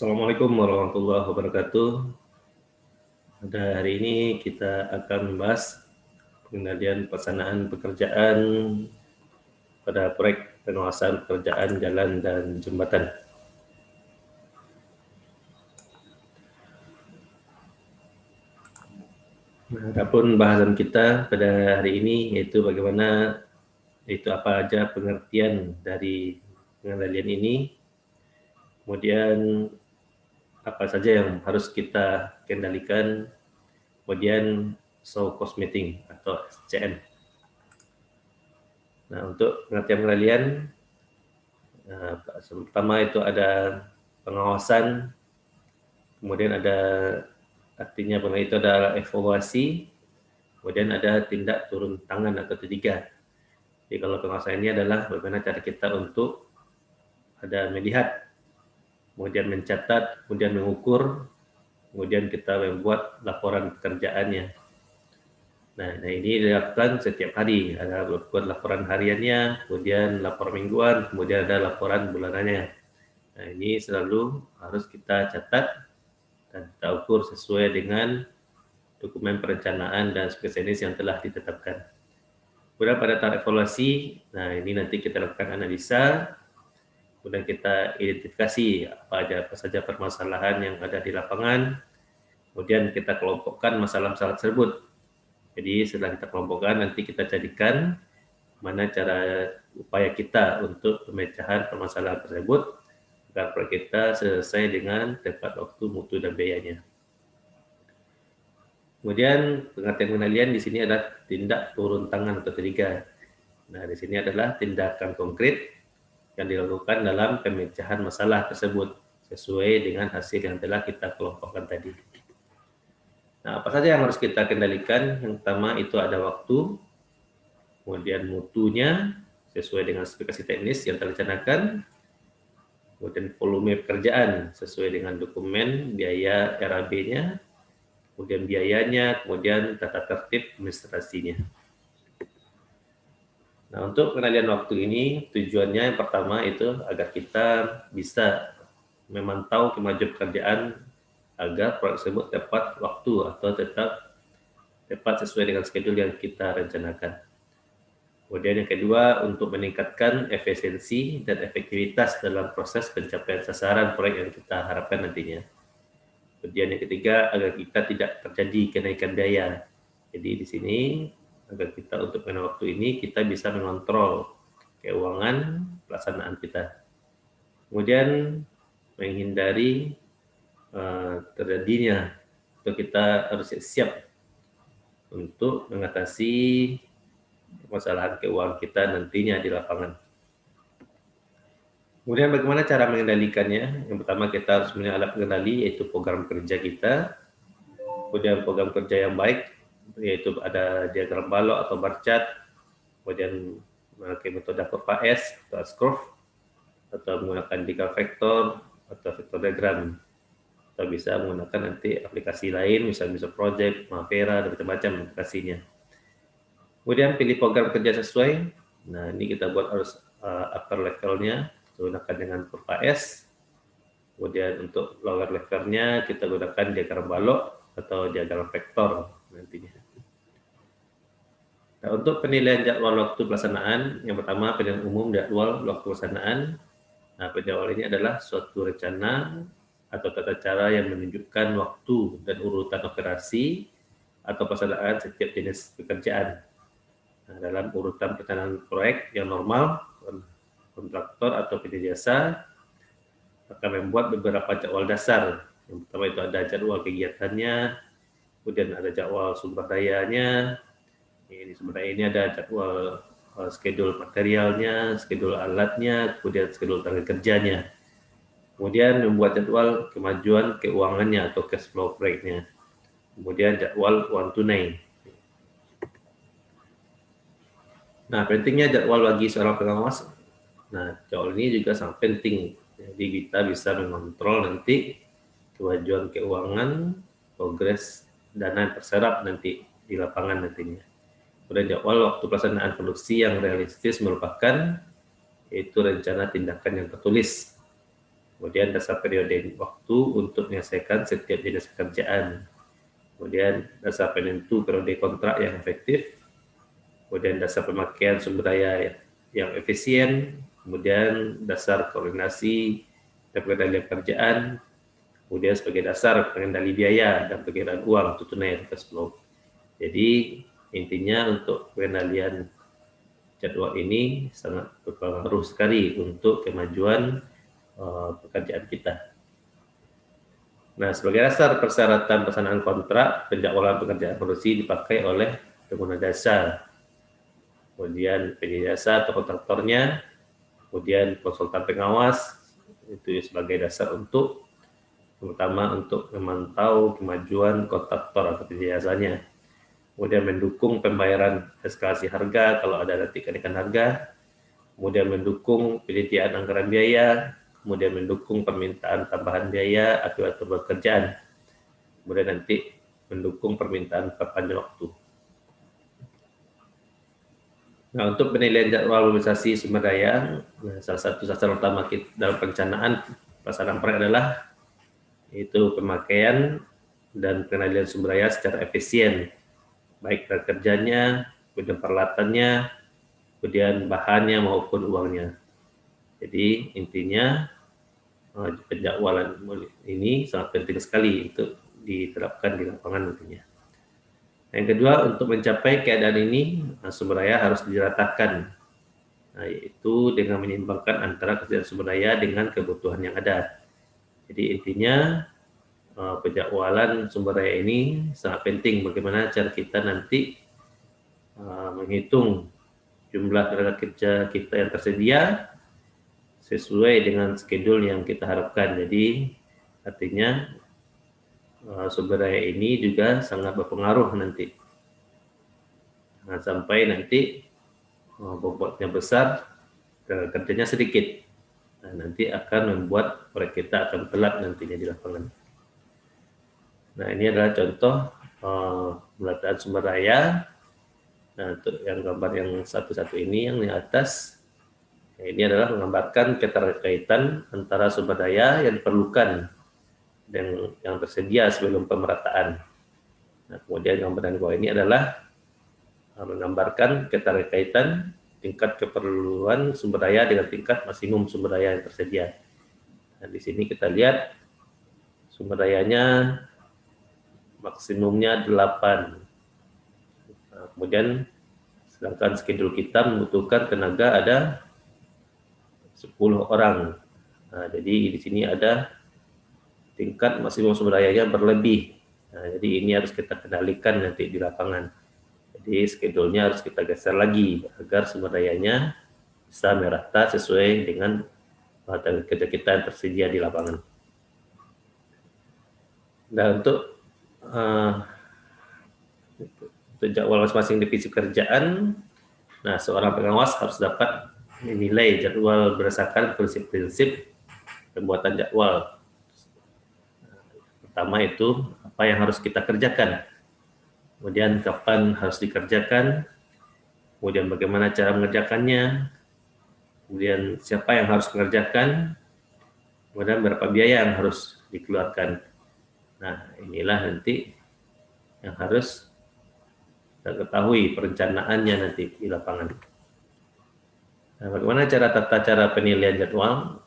Assalamualaikum warahmatullahi wabarakatuh. Pada hari ini kita akan membahas pengendalian pelaksanaan pekerjaan pada proyek pengawasan pekerjaan jalan dan jembatan. Adapun bahasan kita pada hari ini yaitu apa aja pengertian dari pengendalian ini, kemudian apa saja yang harus kita kendalikan, kemudian show cost meeting atau SCM. Nah, untuk pengertian pertama itu ada pengawasan, kemudian ada artinya itu adalah evaluasi, kemudian ada tindak turun tangan atau T3. Jadi kalau pengawasan ini adalah bagaimana cara kita untuk ada melihat, kemudian mencatat, kemudian mengukur, kemudian kita membuat laporan pekerjaannya. Nah, ini dilakukan setiap hari, ada buat laporan hariannya, kemudian laporan mingguan, kemudian ada laporan bulanannya. Nah, ini selalu harus kita catat dan kita ukur sesuai dengan dokumen perencanaan dan spesialis yang telah ditetapkan. Kemudian pada tahap evaluasi, nah ini nanti kita lakukan analisa, kemudian kita identifikasi apa saja permasalahan yang ada di lapangan, kemudian kita kelompokkan masalah-masalah tersebut. Jadi setelah kita kelompokkan, nanti kita jadikan mana cara upaya kita untuk pemecahan permasalahan tersebut agar proyek kita selesai dengan tepat waktu, mutu, dan biayanya. Kemudian pengertian pengendalian di sini adalah tindak turun tangan atau T3. Nah, di sini adalah tindakan konkret yang dilakukan dalam pemecahan masalah tersebut sesuai dengan hasil yang telah kita kelompokkan tadi. Nah, apa saja yang harus kita kendalikan? Yang pertama itu ada waktu, kemudian mutunya sesuai dengan spesifikasi teknis yang telah direncanakan, kemudian volume pekerjaan sesuai dengan dokumen, biaya RAB-nya, kemudian biayanya, kemudian tata tertib administrasinya. Nah, untuk pengendalian waktu ini tujuannya yang pertama itu agar kita bisa memantau kemajuan pekerjaan agar proyek tersebut tepat waktu atau tetap tepat sesuai dengan schedule yang kita rencanakan. Kemudian yang kedua, untuk meningkatkan efisiensi dan efektivitas dalam proses pencapaian sasaran proyek yang kita harapkan nantinya. Kemudian yang ketiga, agar kita tidak terjadi kenaikan biaya. Jadi di sini agar kita untuk waktu ini kita bisa mengontrol keuangan pelaksanaan kita. Kemudian menghindari terjadinya, atau kita harus siap untuk mengatasi permasalahan keuangan kita nantinya di lapangan. Kemudian bagaimana cara mengendalikannya? Yang pertama kita harus punya alat pengendali yaitu program kerja kita. Kemudian program kerja yang baik yaitu ada diagram balok atau bar chart, kemudian memakai metode kurva S atau S-curve, atau menggunakan tiga vektor atau vektor diagram, atau bisa menggunakan nanti aplikasi lain misalnya project, Mavera, dan macam-macam aplikasinya. Kemudian pilih program kerja sesuai. Nah, ini kita buat harus upper levelnya gunakan dengan kurva S. Kemudian untuk lower levelnya kita gunakan diagram balok atau diagram vektor nantinya. Nah, untuk penilaian jadwal waktu pelaksanaan, yang pertama penilaian umum jadwal waktu pelaksanaan. Nah, penjadwal ini adalah suatu rencana atau tata cara yang menunjukkan waktu dan urutan operasi atau pelaksanaan setiap jenis pekerjaan. Nah, dalam urutan perencanaan proyek yang normal, kontraktor atau penyedia jasa akan membuat beberapa jadwal dasar. Yang pertama itu ada jadwal kegiatannya, kemudian ada jadwal sumber dayanya. Ini sumber daya ini ada jadwal schedule materialnya, schedule alatnya, kemudian schedule tenaga kerjanya. Kemudian membuat jadwal kemajuan keuangannya atau cash flow proyeknya. Kemudian jadwal uang tunai. Nah, pentingnya jadwal bagi seorang pengawas. Nah, jadwal ini juga sangat penting. Jadi kita bisa mengontrol nanti kemajuan keuangan, progres dana yang terserap nanti di lapangan nantinya. Kemudian jadwal waktu pelaksanaan produksi yang realistis merupakan yaitu rencana tindakan yang tertulis. kemudian dasar periode waktu untuk menyelesaikan setiap jenis pekerjaan, kemudian dasar penentu periode kontrak yang efektif, kemudian dasar pemakaian sumber daya yang efisien, kemudian dasar koordinasi dan pengendalian pekerjaan, kemudian sebagai dasar pengendali biaya dan pengiriman uang atau tunai cash flow. Jadi intinya untuk pengendalian jadwal ini sangat berpengaruh sekali untuk kemajuan pekerjaan kita. Nah, sebagai dasar persyaratan pelaksanaan kontrak, penjadwalan pekerjaan produksi dipakai oleh pengguna jasa, kemudian penyedia jasa atau kontraktornya, kemudian konsultan pengawas, itu sebagai dasar untuk terutama untuk memantau kemajuan kontraktor atau penyedia jasanya. Kemudian mendukung pembayaran eskalasi harga kalau ada nanti kenaikan harga, kemudian mendukung penyediaan anggaran biaya, kemudian mendukung permintaan tambahan biaya akibat pekerjaan, kemudian nanti mendukung permintaan perpanjang waktu. Nah, untuk penilaian jadwal mobilisasi sumber daya, salah satu sasaran utama kita dalam perencanaan pelaksanaan proyek adalah yaitu pemakaian dan pengendalian sumber daya secara efisien, baik kerjanya, kemudian peralatannya, kemudian bahannya maupun uangnya. Jadi intinya penjadwalan ini sangat penting sekali untuk diterapkan di lapangan nantinya. Yang kedua, untuk mencapai keadaan ini, sumber daya harus diratakan, yaitu dengan menyeimbangkan antara ketersediaan sumber daya dengan kebutuhan yang ada. Jadi intinya penjadwalan sumber daya ini sangat penting. Bagaimana cara kita nanti menghitung jumlah tenaga kerja kita yang tersedia sesuai dengan schedule yang kita harapkan. Jadi artinya sumber daya ini juga sangat berpengaruh nanti. Nah, sampai nanti bobotnya besar, kerjanya sedikit. Nah, nanti akan membuat proyek kita akan telat nantinya di lapangan. Nah, ini adalah contoh penataan sumber daya. Nah, untuk yang gambar yang satu-satu ini yang di atas, ini adalah menggambarkan keterkaitan antara sumber daya yang diperlukan dan yang tersedia sebelum pemerataan. Nah, kemudian gambar yang bawah ini adalah menggambarkan keterkaitan tingkat keperluan sumber daya dengan tingkat maksimum sumber daya yang tersedia. Nah, di sini kita lihat sumber dayanya maksimumnya 8. Nah, kemudian sedangkan schedule kita membutuhkan tenaga ada 10 orang. Nah, jadi di sini ada tingkat maksimum sumber dayanya berlebih. Nah, jadi ini harus kita kendalikan nanti di lapangan. Jadi schedule-nya harus kita geser lagi agar sumber dayanya bisa merata sesuai dengan tenaga kerja kita yang tersedia di lapangan. Nah, untuk jadwal masing-masing divisi pekerjaan, nah seorang pengawas harus dapat menilai jadwal berdasarkan prinsip-prinsip pembuatan jadwal. Pertama itu apa yang harus kita kerjakan, kemudian kapan harus dikerjakan, kemudian bagaimana cara mengerjakannya, kemudian siapa yang harus mengerjakan, kemudian berapa biaya yang harus dikeluarkan. Nah, inilah nanti yang harus kita ketahui perencanaannya nanti di lapangan. Nah, bagaimana tata cara penilaian jadwal?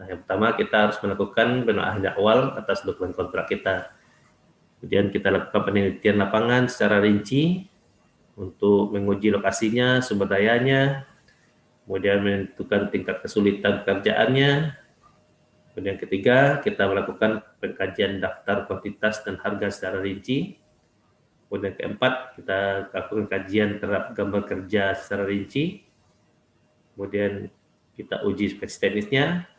Nah, yang pertama kita harus melakukan penelaahan jadwal atas dokumen kontrak kita. Kemudian kita lakukan penelitian lapangan secara rinci untuk menguji lokasinya, sumber dayanya, kemudian menentukan tingkat kesulitan pekerjaannya. Kemudian ketiga, kita melakukan pengkajian daftar kuantitas dan harga secara rinci. Kemudian keempat, kita lakukan kajian terhadap gambar kerja secara rinci. Kemudian kita uji spesifikasi teknisnya.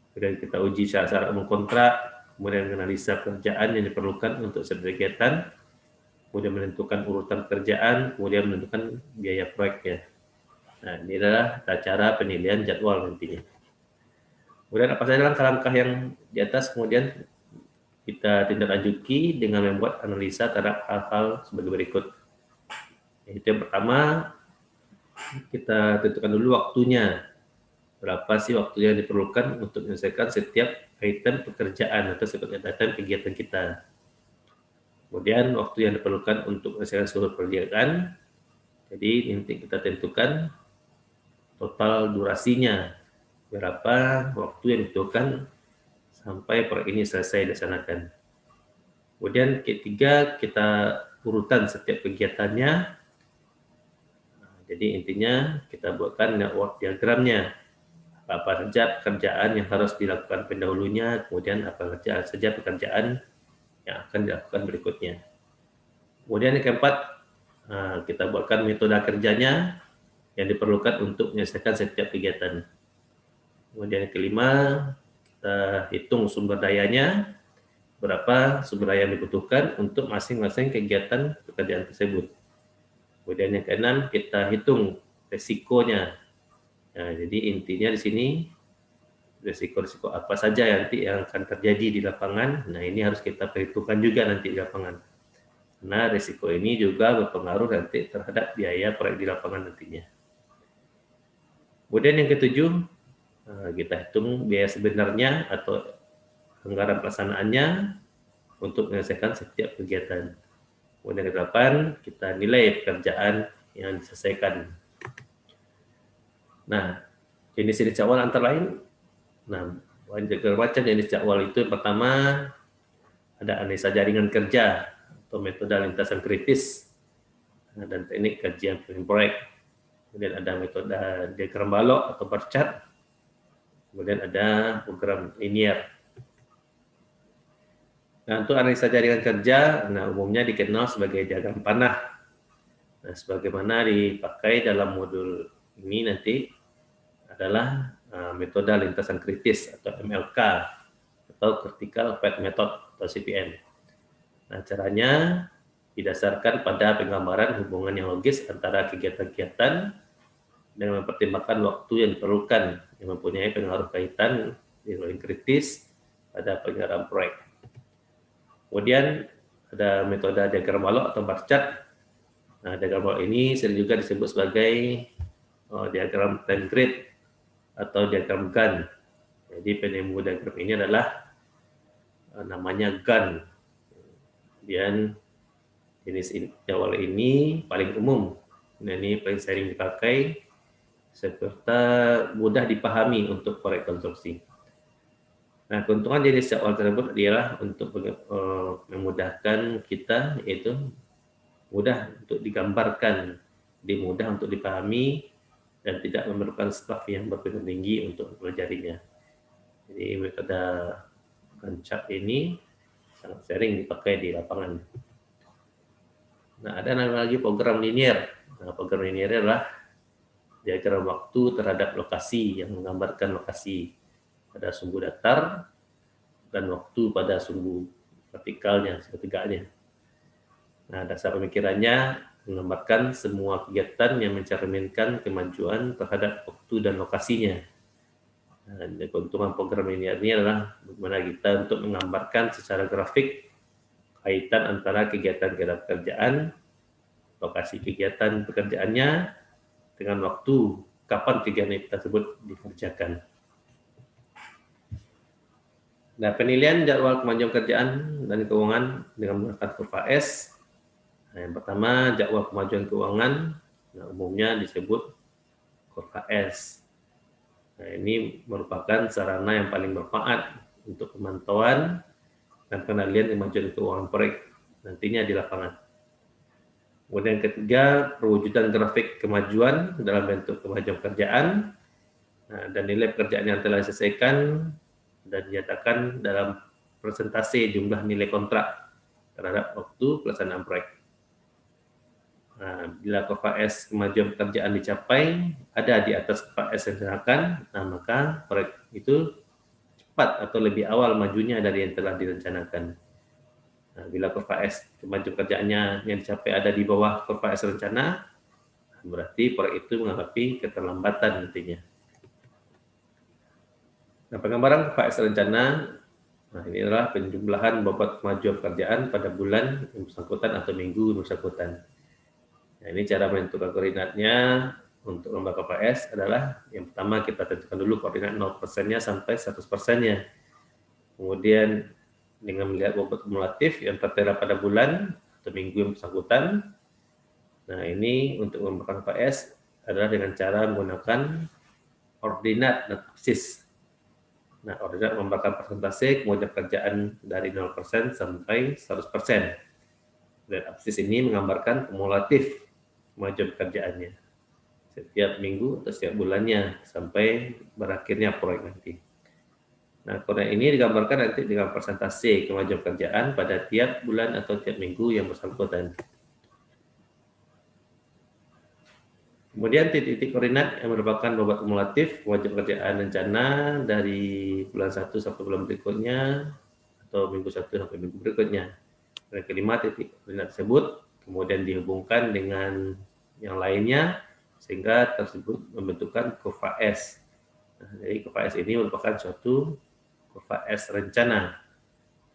Kemudian kita uji syarat-syarat umum kontrak. Kemudian analisa pekerjaan yang diperlukan untuk setiap kegiatan. Kemudian menentukan urutan pekerjaan. Kemudian menentukan biaya proyeknya. Nah, ini adalah cara penilaian jadwal nantinya. Kemudian apa saja langkah-langkah yang di atas kemudian kita tindak lanjuti dengan membuat analisa terhadap hal-hal sebagai berikut. Yaitu yang pertama, kita tentukan dulu waktunya. berapa sih waktu yang diperlukan untuk menyelesaikan setiap item pekerjaan atau setiap item kegiatan kita. Kemudian waktu yang diperlukan untuk menyelesaikan seluruh pekerjaan, jadi nanti kita tentukan total durasinya, berapa waktu yang dibutuhkan sampai proyek ini selesai dilaksanakan. Kemudian ketiga, kita urutan setiap kegiatannya. Jadi intinya kita buatkan network diagramnya. Apa saja pekerjaan yang harus dilakukan pendahulunya, kemudian apa saja pekerjaan yang akan dilakukan berikutnya. Kemudian yang keempat, kita buatkan metode kerjanya yang diperlukan untuk menyelesaikan setiap kegiatan. Kemudian yang kelima, kita hitung sumber dayanya, berapa sumber daya yang dibutuhkan untuk masing-masing kegiatan pekerjaan tersebut. Kemudian yang keenam, kita hitung resikonya. Nah, jadi intinya di sini resiko-resiko apa saja nanti yang akan terjadi di lapangan. Nah, ini harus kita perhitungkan juga nanti di lapangan. Karena resiko ini juga berpengaruh nanti terhadap biaya proyek di lapangan nantinya. Kemudian yang ketujuh, kita hitung biaya sebenarnya atau anggaran pelaksanaannya untuk menyelesaikan setiap kegiatan. Kemudian yang kedelapan, kita nilai pekerjaan yang diselesaikan. Nah, jenis-jenis jadwal antara lain, macam jenis jadwal itu yang pertama ada analisa jaringan kerja atau metode lintasan kritis dan teknik kajian proyek. Kemudian ada metode diagram balok atau bar chart. Kemudian ada program linear. Nah, untuk analisa jaringan kerja, umumnya dikenal sebagai diagram panah. Nah, sebagaimana dipakai dalam modul ini nanti adalah metode lintasan kritis atau MLK atau Critical Path Method atau CPM. Nah, caranya didasarkan pada penggambaran hubungan yang logis antara kegiatan-kegiatan dengan mempertimbangkan waktu yang diperlukan yang mempunyai pengaruh kaitan yang kritis pada penyelenggaraan proyek. Kemudian ada metode diagram balok atau bar chart. Nah, diagram balok ini sering juga disebut sebagai diagram time grid atau diagram Gantt. Jadi penemu diagram ini adalah namanya Gantt. Kemudian jenis jadwal ini paling umum. Nah, ini paling sering dipakai serta mudah dipahami untuk proyek konstruksi. Nah, keuntungan jenis jadwal tersebut adalah untuk memudahkan kita, yaitu mudah untuk digambarkan, mudah untuk dipahami, dan tidak memerlukan staf yang berpengalaman tinggi untuk mempelajarinya. Jadi metode Gantt ini sangat sering dipakai di lapangan. Nah, ada lagi program linear. Nah, program linear adalah diagram waktu terhadap lokasi yang menggambarkan lokasi pada sumbu datar dan waktu pada sumbu vertikalnya, seketiganya. Nah, dasar pemikirannya menggambarkan semua kegiatan yang mencerminkan kemajuan terhadap waktu dan lokasinya. Nah, keuntungan program linear ini adalah bagaimana kita untuk menggambarkan secara grafik kaitan antara kegiatan-kegiatan pekerjaan, lokasi kegiatan pekerjaannya, dengan waktu kapan kegiatan tersebut dikerjakan. Nah, penilaian jadwal kemajuan kerjaan dan keuangan dengan menggunakan kurva S. Nah, yang pertama, jadwal kemajuan keuangan, umumnya disebut kurva S. Nah, ini merupakan sarana yang paling bermanfaat untuk pemantauan dan penilaian kemajuan keuangan proyek nantinya di lapangan. Kemudian ketiga, perwujudan grafik kemajuan dalam bentuk kemajuan pekerjaan dan nilai pekerjaan yang telah diselesaikan dan dinyatakan dalam persentase jumlah nilai kontrak terhadap waktu pelaksanaan proyek. Nah, bila kurva S kemajuan pekerjaan dicapai ada di atas kurva S yang direncanakan, maka proyek itu cepat atau lebih awal majunya dari yang telah direncanakan. Nah, bila kurva S kemajuan pekerjaannya yang dicapai ada di bawah kurva S rencana, berarti proyek itu menghadapi keterlambatan nantinya. Nah, penggambaran kurva S rencana, ini adalah penjumlahan bobot kemajuan pekerjaan pada bulan yang bersangkutan atau minggu yang bersangkutan. Nah, ini cara menentukan koordinatnya. untuk lembaga KPS adalah yang pertama kita tentukan dulu koordinat 0%-nya sampai 100%-nya. Kemudian dengan melihat bobot kumulatif yang tertera pada bulan atau minggu yang bersangkutan. Nah, ini untuk mengembangkan KPS adalah dengan cara menggunakan ordinat dan absis. Nah, ordinat memberikan persentase kemudian pekerjaan dari 0% sampai 100%. Dan absis ini menggambarkan kumulatif kemajuan pekerjaannya setiap minggu atau setiap bulannya sampai berakhirnya proyek nanti. Nah, koordinat ini digambarkan nanti dengan persentase kemajuan pekerjaan pada tiap bulan atau tiap minggu yang bersangkutan. Kemudian titik-titik koordinat yang merupakan bobot kumulatif kemajuan pekerjaan rencana dari bulan 1 sampai bulan berikutnya atau minggu 1 sampai minggu berikutnya. Dan kelima, titik koordinat tersebut kemudian dihubungkan dengan yang lainnya sehingga tersebut membentukkan kurva S. Nah, jadi kurva S ini merupakan suatu kurva S rencana.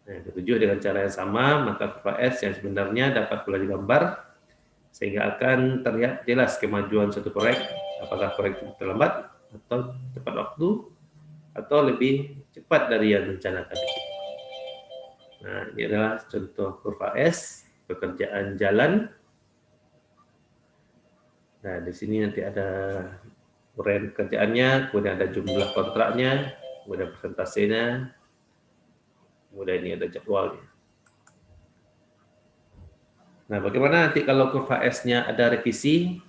Nah, ketujuh dengan cara yang sama, maka kurva S yang sebenarnya dapat pula digambar sehingga akan terlihat jelas kemajuan suatu proyek, apakah proyek itu terlambat atau tepat waktu atau lebih cepat dari yang direncanakan. Nah, ini adalah contoh kurva S pekerjaan jalan. Nah, di sini nanti ada uraian pekerjaannya, kemudian ada jumlah kontraknya, kemudian persentasenya, kemudian ini ada jadwalnya. Nah, bagaimana nanti kalau kurva S-nya ada revisi?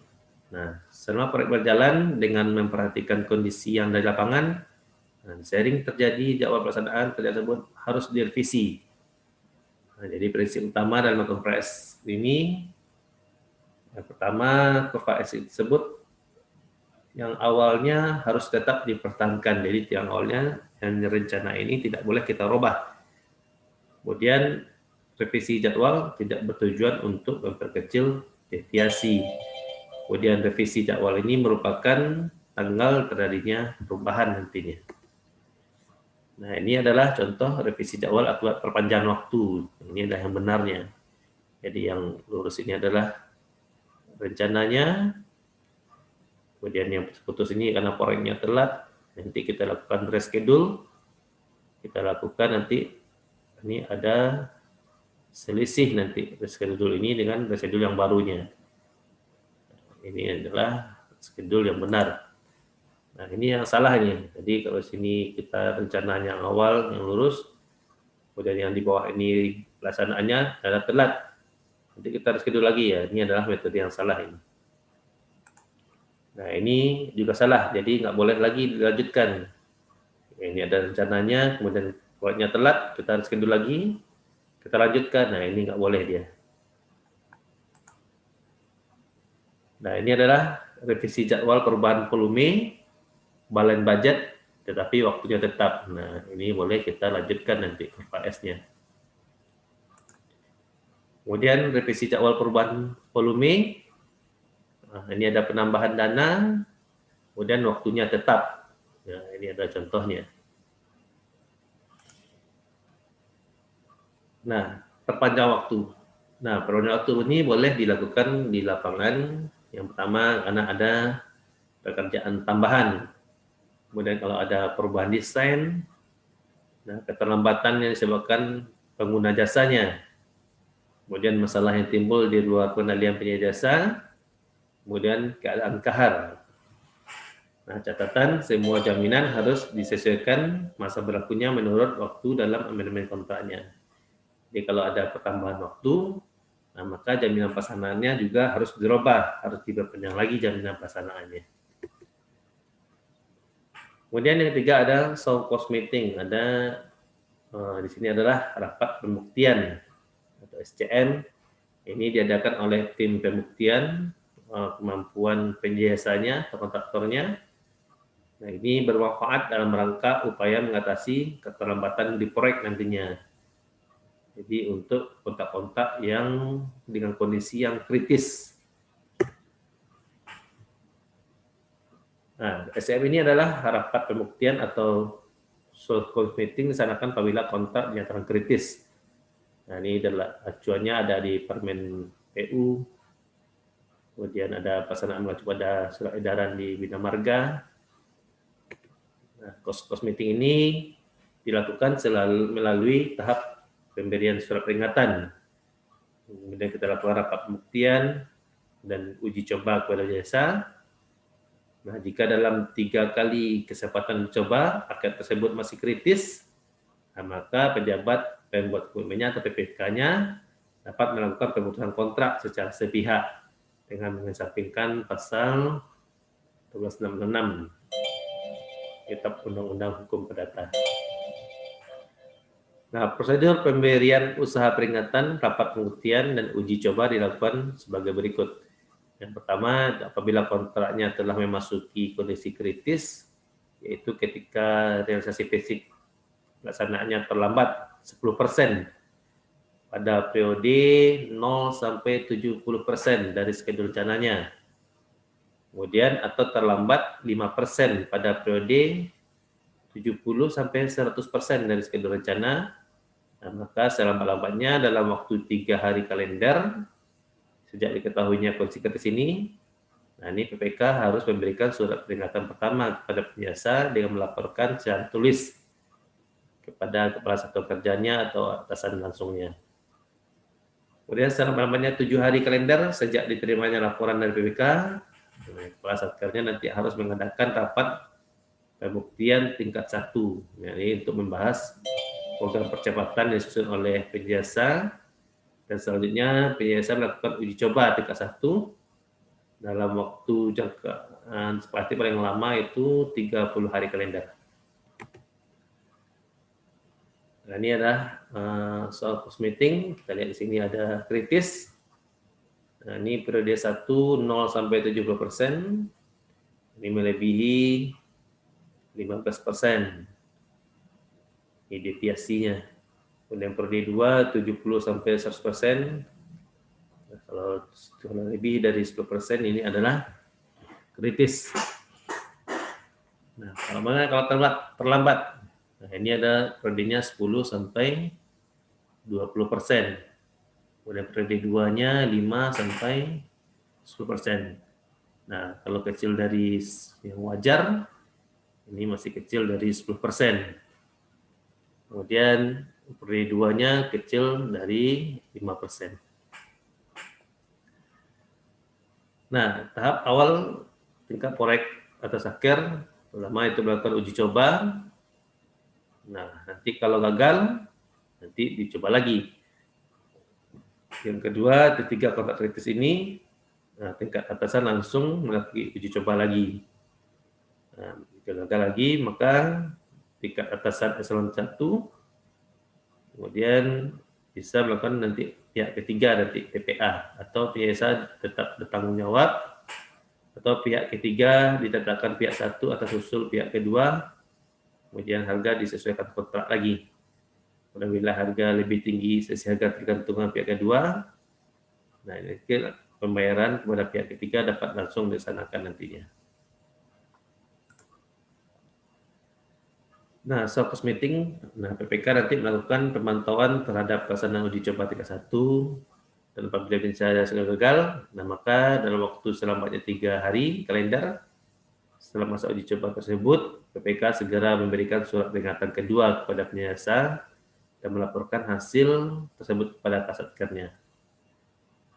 Nah, selama proyek berjalan dengan memperhatikan kondisi yang ada di lapangan, sering terjadi jadwal pelaksanaan kerja tersebut harus direvisi. Nah, jadi prinsip utama dalam kurva S ini, yang pertama kurva S tersebut yang awalnya harus tetap dipertahankan. Jadi yang awalnya yang rencana ini tidak boleh kita rubah. Kemudian revisi jadwal tidak bertujuan untuk memperkecil deviasi. Kemudian revisi jadwal ini merupakan tanggal terjadinya perubahan nantinya. Nah, ini adalah contoh revisi jadwal akibat perpanjangan waktu. Ini adalah yang benarnya. Jadi yang lurus ini adalah rencananya. Kemudian yang putus ini karena proyeknya telat, nanti kita lakukan reschedule. Kita lakukan nanti ini ada selisih nanti reschedule ini dengan reschedule yang barunya. Ini adalah schedule yang benar. Nah, ini yang salahnya. Jadi kalau sini kita rencananya yang awal yang lurus, kemudian yang di bawah ini pelaksanaannya adalah telat. Nanti kita reschedule lagi ya. Ini adalah metode yang salah ini. Nah, ini juga salah. Jadi nggak boleh lagi dilanjutkan. Ini ada rencananya, kemudian proyeknya telat, kita reschedule lagi, kita lanjutkan. Nah, ini nggak boleh dia. Nah, ini adalah revisi jadwal perubahan volume, balen budget, tetapi waktunya tetap. Nah, ini boleh kita lanjutkan nanti kurva S-nya. Kemudian revisi jadwal perubahan volume, nah, ini ada penambahan dana, kemudian waktunya tetap. Nah, ini ada contohnya. Nah, perpanjang waktu. Nah, perpanjangan waktu ini boleh dilakukan di lapangan. Yang pertama karena ada pekerjaan tambahan. Kemudian kalau ada perubahan desain, nah, keterlambatan yang disebabkan pengguna jasanya. Kemudian masalah yang timbul di luar pengendalian penyedia jasa, kemudian keadaan kahar. Nah, catatan semua jaminan harus disesuaikan masa berlakunya menurut waktu dalam amandemen kontraknya. Jadi kalau ada pertambahan waktu, nah maka jaminan pelaksanaannya juga harus dirubah, harus diperpanjang lagi jaminan pelaksanaannya. Kemudian yang ketiga ada show cost meeting, ada di sini adalah rapat pembuktian atau SCM. Ini diadakan oleh tim pembuktian kemampuan penjelasannya atau kontraktornya. Nah, ini bermanfaat dalam rangka upaya mengatasi keterlambatan di proyek nantinya. Jadi untuk kontak-kontak yang dengan kondisi yang kritis. Nah, SCM ini adalah rapat pembuktian atau short call meeting dilaksanakan apabila kontak dinyatakan kritis. Nah, ini adalah acuannya ada di Permen PU kemudian ada pelaksanaan mengacu pada surat edaran di Bina Marga. Nah, course meeting ini dilakukan selalu melalui tahap pemberian surat peringatan. Kemudian kita lakukan rapat pembuktian dan uji coba kepada jasa. Nah, jika dalam 3 kali kesempatan mencoba akad tersebut masih kritis, maka pejabat pembuat komitmennya atau PPK-nya dapat melakukan pemutusan kontrak secara sepihak dengan mengesampingkan pasal 1266 Kitab Undang-Undang Hukum Perdata. Nah, prosedur pemberian usaha peringatan, rapat pembuktian, dan uji coba dilakukan sebagai berikut. Yang pertama, apabila kontraknya telah memasuki kondisi kritis, yaitu ketika realisasi fisik pelaksanaannya terlambat 10% pada periode 0 sampai 70% dari schedule rencananya. Kemudian atau terlambat 5% pada periode 70 sampai 100% dari schedule rencana. Nah, maka selambat-lambatnya dalam waktu 3 hari kalender sejak diketahuinya kondisi kritis ini. Nah, ini PPK harus memberikan surat peringatan pertama kepada penjasa dengan melaporkan secara tulis kepada kepala satuan kerjanya atau atasan langsungnya. Kemudian selambat-lambatnya 7 hari kalender sejak diterimanya laporan dari PPK, kepala satkernya nanti harus mengadakan rapat pembuktian tingkat 1, ini untuk membahas program percepatan yang disusun oleh penjasa, dan selanjutnya penjasa melakukan uji coba tingkat 1 dalam waktu jangkaan sepati paling lama itu 30 hari kalender. Nah, ini adalah soal course meeting. Kita lihat di sini ada kritis. Nah, ini periode 1 0 sampai 70%. Ini melebihi 15%. Ini deviasinya. Kemudian periode 2 70 sampai 100%. Nah, kalau lebih dari 10% ini adalah kritis. Nah, kalau terlambat. Nah, ini ada periodenya 10 sampai 20%. Kemudian periode 2-nya 5 sampai 10%. Nah, kalau kecil dari yang wajar, ini masih kecil dari 10%. Kemudian periode 2-nya kecil dari 5%. Nah, tahap awal tingkat porek atau saker, pertama itu melakukan uji coba. Nah, nanti kalau gagal, nanti dicoba lagi. Yang kedua, ketiga kontrak kritis ini, nah, tingkat atasan langsung melakukan uji coba lagi. Nah, jika gagal lagi, maka tingkat atasan eselon 1, kemudian bisa melakukan nanti pihak ketiga, nanti TPA, atau penjasa tetap bertanggung jawab, atau pihak ketiga ditetapkan pihak 1 atas usul pihak kedua, kemudian harga disesuaikan kontrak lagi. Apabila harga lebih tinggi sesuai harga tergantungan pihak kedua, nah ini pembayaran kepada pihak ketiga dapat langsung dilaksanakan nantinya. Nah, soal course meeting, nah PPK nanti melakukan pemantauan terhadap pelaksanaan uji coba tingkat 1, dan apabila misalnya gagal, nah maka dalam waktu selambatnya 3 hari kalender setelah masa uji coba tersebut, PPK segera memberikan surat peringatan kedua kepada penjasa dan melaporkan hasil tersebut kepada kasatkernya.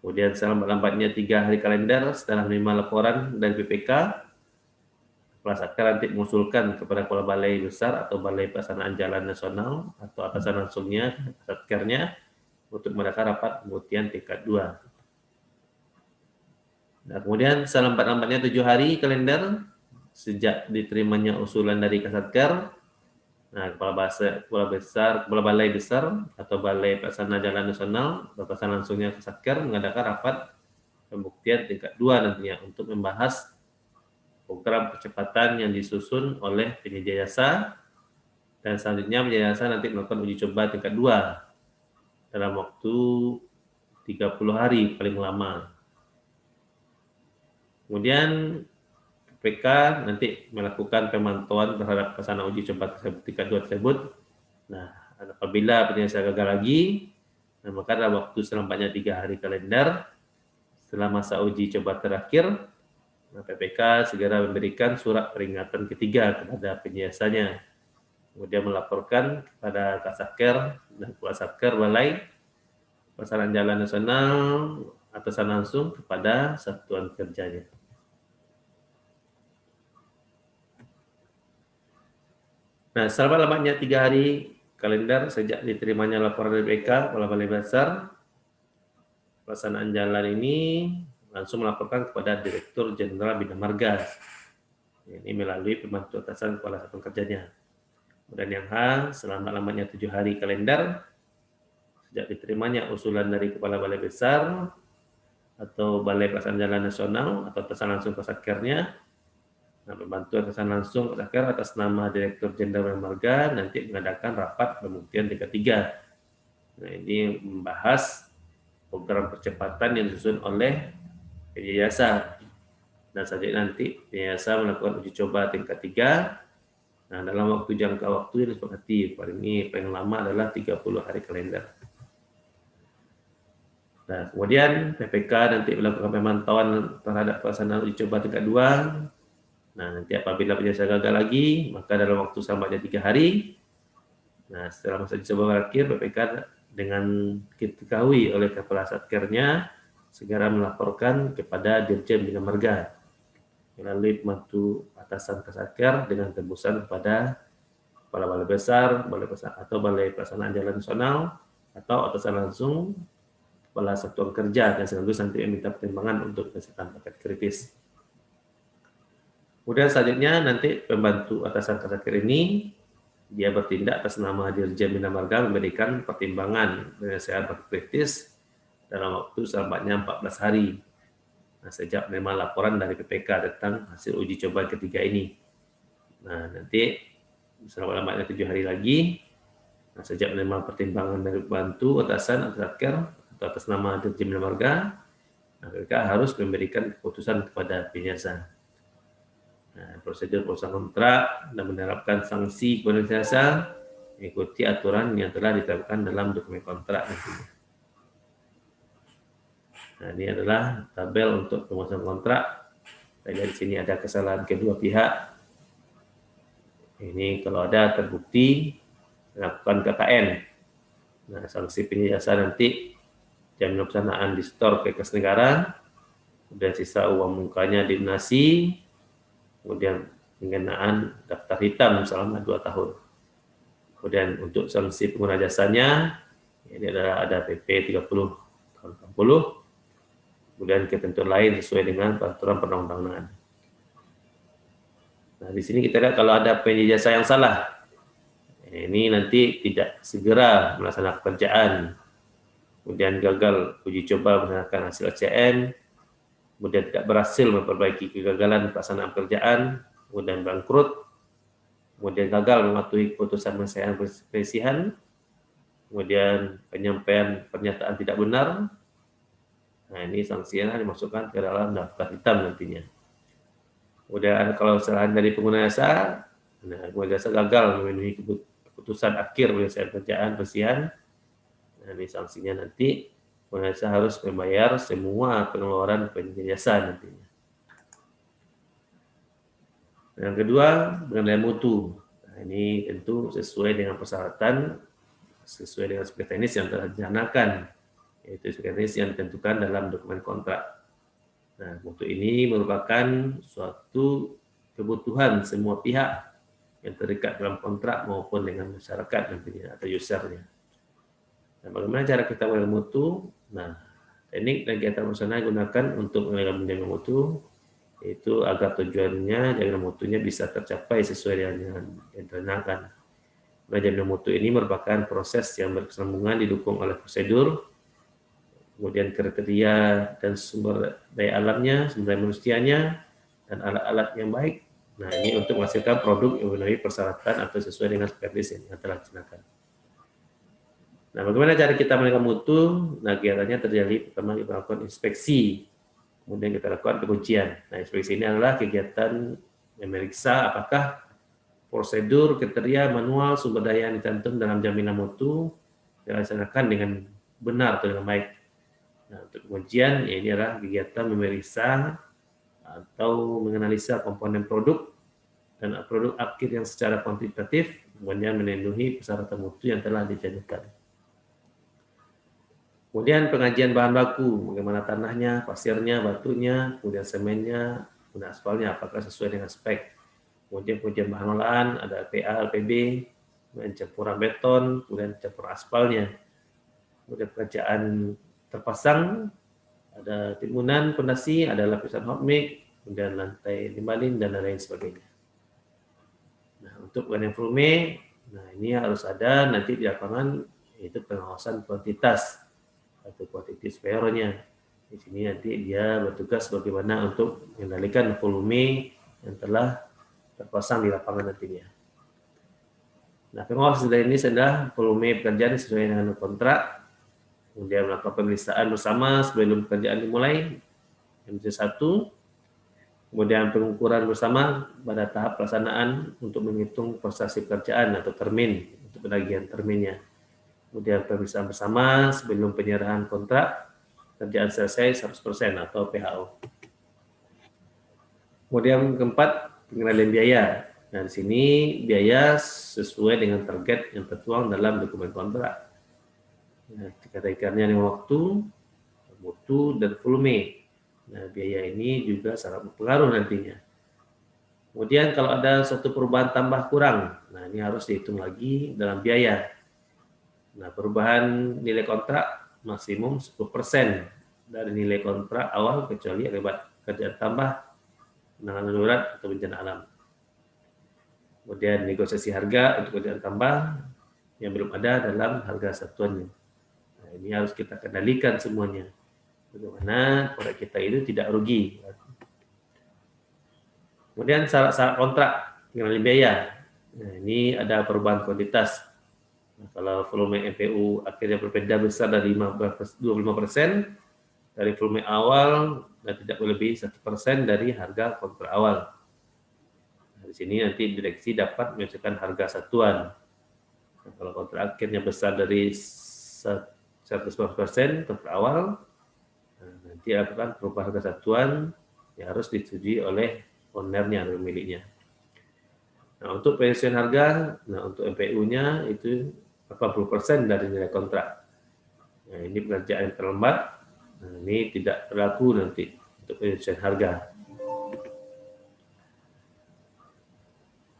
Kemudian selambat-lambatnya 3 hari kalender setelah menerima laporan dari PPK, kepala satker nanti mengusulkan kepada kepala balai besar atau balai pelaksanaan jalan nasional atau atasan langsungnya satkernya untuk mengadakan rapat pembuktian tingkat 2. Nah, kemudian selambat-lambatnya 7 hari kalender sejak diterimanya usulan dari kasatker, nah, kepala balai besar atau balai pelaksana jalan nasional, atasan langsungnya kasatker mengadakan rapat pembuktian tingkat 2 nantinya untuk membahas program percepatan yang disusun oleh penyedia jasa, dan selanjutnya penyedia jasa nanti melakukan uji coba tingkat 2 dalam waktu 30 hari paling lama. Kemudian PPK nanti melakukan pemantauan terhadap pelaksanaan uji coba tersebut, tingkat 2 tersebut. Nah, apabila penyedia gagal lagi, nah maka dalam waktu selambatnya 3 hari kalender Setelah masa uji coba terakhir, PPK segera memberikan surat peringatan ketiga kepada penyiasanya. Kemudian melaporkan kepada Kasatker dan Kepala Satker Balai Pelaksanaan Jalan Nasional atasan langsung kepada satuan kerjanya. Nah, selama lamanya 3 hari kalender sejak diterimanya laporan dari BPK Kepala Balai Besar Pelaksanaan Jalan ini langsung melaporkan kepada Direktur Jenderal Bina Marga. Ini melalui pembantu atasan kepala satuan kerjanya. Kemudian yang H, selama lamanya 7 hari kalender sejak diterimanya usulan dari Kepala Balai Besar atau Balai Pelaksanaan Jalan Nasional atau atasan langsung ke Satkernya. Nah, pembantu atasan langsung ke Satker atas nama Direktur Jenderal Bina Marga nanti mengadakan rapat pembuktian tingkat 3. Nah, ini membahas program percepatan yang disusun oleh penyiasa. Dan selanjutnya nanti penyiasa melakukan uji coba tingkat 3. Nah, dalam jangka waktu yang disepakati, paling lama adalah 30 hari kalender. Nah, kemudian PPK nanti melakukan pemantauan terhadap pelaksanaan uji coba tingkat 2. Nah, nanti apabila penyiasa gagal lagi, maka dalam waktu sampai 3 hari. Nah, setelah masa uji coba berakhir, PPK dengan diketahui oleh Kepala Satkernya segera melaporkan kepada Dirjen Bina Marga melalui pembantu atasan Kasatker dengan tembusan kepada Kepala Balai Besar, atau Balai Pelaksanaan Jalan Nasional atau atasan langsung Kepala Satuan Kerja dan sekaligus nanti meminta pertimbangan untuk penyelesaian paket kritis. Kemudian selanjutnya nanti pembantu atasan Kasatker ini dia bertindak atas nama Dirjen Bina Marga memberikan pertimbangan penyelesaian paket kritis dalam waktu selamanya 14 hari. Nah, sejak menerima laporan dari PPK tentang hasil uji coba ketiga ini. Nah, nanti selama lamanya 7 hari lagi, nah, sejak menerima pertimbangan dari bantu atasan atau Satker atau atas nama Dirjen Bina Marga, nah, PPK harus memberikan keputusan kepada penyiasa. Nah, prosedur perusahaan kontrak dan menerapkan sanksi kepada penyiasa mengikuti aturan yang telah ditetapkan dalam dokumen kontrak nantinya. Nah, ini adalah tabel untuk pemutusan kontrak. Jadi di sini ada kesalahan kedua pihak. Ini kalau ada terbukti melakukan KKN. Nah, sanksi penyiasa nanti jaminan pelaksanaan di store ke kas negara, kemudian sisa uang mukanya dilunasi, kemudian pengenaan daftar hitam selama 2 tahun. Kemudian untuk sanksi pengguna jasanya, ini adalah ada PP 30 tahun 80. Kemudian ketentuan lain sesuai dengan peraturan perundang-undangan. Nah, di sini kita lihat kalau ada penyedia jasa yang salah, ini nanti tidak segera melaksanakan pekerjaan, kemudian gagal uji coba berdasarkan hasil ACM, kemudian tidak berhasil memperbaiki kegagalan pelaksanaan pekerjaan, kemudian bangkrut, kemudian gagal mematuhi keputusan penyelesaian perselisihan, kemudian penyampaian pernyataan tidak benar. Nah, ini sanksinya dimasukkan ke dalam daftar hitam nantinya. Kemudian kalau kesalahan dari pengguna jasa, nah, pengguna jasa gagal memenuhi keputusan akhir penyelesaian pekerjaan perselisihan, nah, ini sanksinya nanti pengguna jasa harus membayar semua pengeluaran penyedia jasa nantinya. Yang kedua, mengenai mutu. Nah, ini tentu sesuai dengan persyaratan, sesuai dengan spek teknis yang telah direncanakan, yaitu spek teknis yang ditentukan dalam dokumen kontrak. Nah, mutu ini merupakan suatu kebutuhan semua pihak yang terlibat dalam kontrak maupun dengan masyarakat nantinya atau usernya. Nah, bagaimana cara kita menilai mutu? Nah, teknik dan kegiatan personal gunakan untuk menilai mutu, yaitu agar tujuannya jaminan mutunya bisa tercapai sesuai dengan yang direncanakan. Nah, jaminan mutu ini merupakan proses yang berkesinambungan didukung oleh prosedur, kemudian kriteria dan sumber daya alamnya, sumber daya manusianya, dan alat-alat yang baik. Nah, ini untuk menghasilkan produk yang memenuhi persyaratan atau sesuai dengan spek yang telah digunakan. Nah, bagaimana cara kita menilai mutu? Nah, kegiatannya terjadi pertama kita lakukan inspeksi, kemudian kita lakukan pengujian. Nah, inspeksi ini adalah kegiatan yang memeriksa apakah prosedur, kriteria, manual, sumber daya yang dicantum dalam jaminan mutu dilaksanakan dengan benar atau dengan baik. Nah, untuk pengujian, ya ini adalah kegiatan memeriksa atau menganalisa komponen produk dan produk akhir yang secara kuantitatif kemudian memenuhi persyaratan mutu yang telah dijanjikan. Kemudian pengajian bahan baku, bagaimana tanahnya, pasirnya, batunya, kemudian semennya, kemudian aspalnya, apakah sesuai dengan spek. Kemudian pengujian bahan olahan, ada PA, LPB, kemudian campuran beton, kemudian campuran aspalnya. Kemudian pekerjaan terpasang, ada timunan, pondasi, ada lapisan hot mix, kemudian lantai timbalin, dan lain sebagainya. Nah, untuk pengadaan volume, nah ini harus ada nanti di lapangan, yaitu pengawasan kuantitas atau quantity surveyor-nya. Di sini nanti dia bertugas bagaimana untuk mengendalikan volume yang telah terpasang di lapangan nantinya. Nah, pengawas dari ini adalah volume pekerjaan sesuai dengan kontrak, kemudian melakukan pemeriksaan bersama sebelum pekerjaan dimulai, MC1, kemudian pengukuran bersama pada tahap pelaksanaan untuk menghitung prestasi pekerjaan atau termin, untuk penagihan terminnya. Kemudian pemeriksaan bersama sebelum penyerahan kontrak, kerjaan selesai 100% atau PHO. Kemudian keempat, pengendalian biaya. Nah, di sini biaya sesuai dengan target yang tertuang dalam dokumen kontrak. Nah, dikaitannya dengan waktu, mutu, dan volume. Nah, biaya ini juga sangat berpengaruh nantinya. Kemudian kalau ada suatu perubahan tambah kurang, nah ini harus dihitung lagi dalam biaya. Nah, perubahan nilai kontrak maksimum 10% dari nilai kontrak awal kecuali akibat kerjaan tambah, penanganan darurat atau bencana alam. Kemudian negosiasi harga untuk kerjaan tambah yang belum ada dalam harga satuannya. Nah, ini harus kita kendalikan semuanya. Bagaimana produk kita itu tidak rugi. Kemudian syarat-syarat kontrak dengan biaya. Nah, ini ada perubahan kuantitas. Nah, kalau volume MPU akhirnya berbeda besar dari 25% dari volume awal dan tidak lebih 1% dari harga kontrak awal. Nah, di sini nanti direksi dapat menyesuaikan harga satuan. Nah, kalau kontrak akhirnya besar dari 100% kontrak awal, nah, nanti akan perubahan harga satuan yang harus disetujui oleh ownernya atau pemiliknya. Nah, untuk penyesuaian harga, nah untuk MPU-nya itu 80% dari nilai kontrak. Nah, ini pekerjaan yang terlambat, nah, ini tidak berlaku nanti untuk penyesuaian harga.